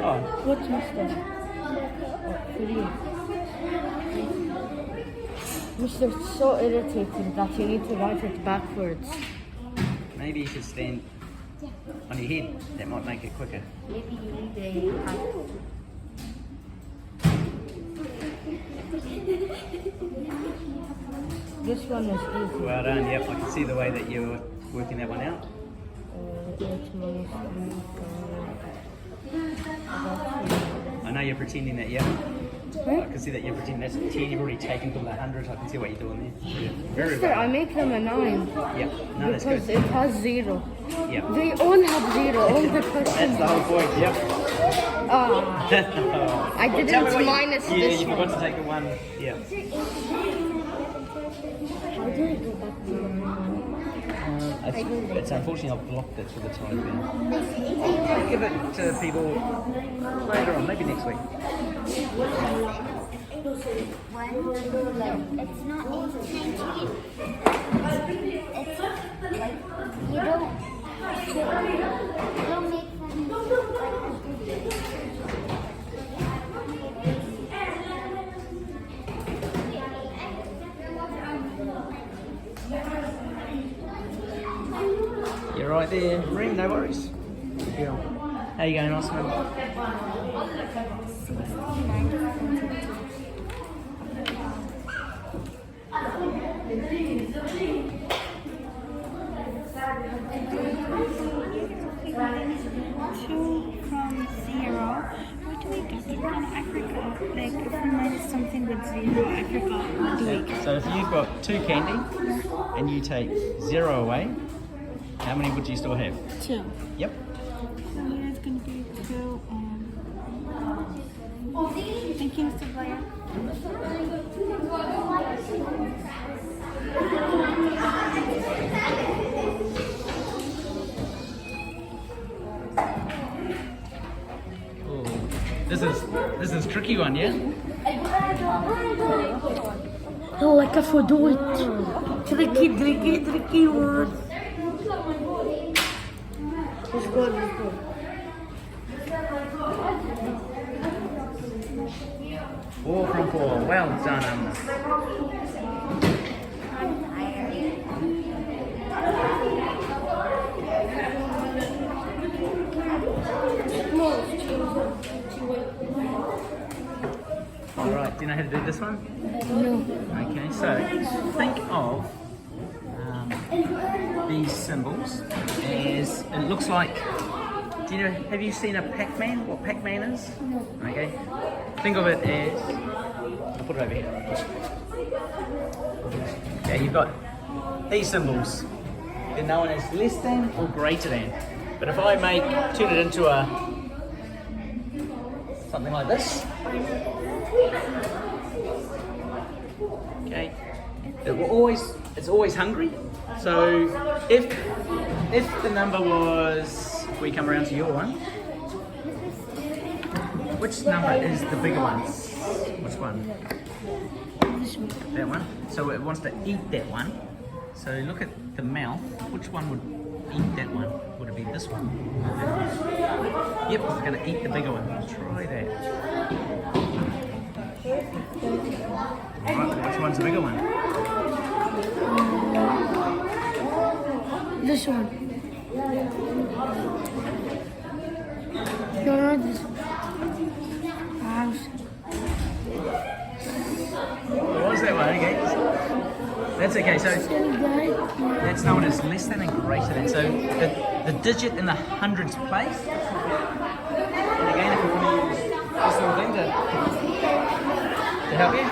Oh, What's Mr.? Mr. It's so irritating that you need to write it backwards. maybe you should stand on your head. That might make it quicker. Maybe you need a hat. This one is easy. Well done. Yep, I can see the way that you're working that one out. I know you're pretending that, yeah. I can see that you're pretending that's a 10. You've already taken from the hundreds. I can see what you're doing there. Yeah. Very Mister, well. I make them a 9. Yep. No, that's good. Because it has 0. Yep. They all have 0. All the questions. That's the whole point. Yep. I Tell me didn't what minus you, this you one. forgot to take the one. Yeah. How do I go back to It's unfortunately I've blocked it for the time being. I'll give it to people later on, maybe next week. It's not instant. It's like you don't make You're right there, Reem, no worries. Yeah. How you going, Osman? From 0. What do we get from Africa? Like if we minus something with 0, Africa, what do we get? So if you've got 2 candy and you take 0 away, how many would you still have? 2. Yep. So here it's going to be 2 and... Thank you, Mr. Blair. Ooh. This is a tricky one, yeah? Oh, like I for do it. Tricky word. Let's go. 4 from 4. Well done. Alright, do you know how to do this one? No. Okay, so think of these symbols as it looks like. Do you know? Have you seen a Pac-Man? What Pac-Man is? No. Okay. Think of it as. I'll put it over here. Okay, you've got these symbols. They're known as less than or greater than. But if I turn it into a something like this. Okay. It's always hungry. So if the number was, if we come around to your one, which number is the bigger one? Which one? That one. So it wants to eat that one. So look at the mouth. Which one would eat that one? Would it be this one? Yep, it's going to eat the bigger one. Try that. Alright, which one's the bigger one? This one. No, not this one. What was that one? Okay. That's okay. So that's known as less than and greater than. So the digit in the hundreds place. And again, if you want to use this little thing to help you.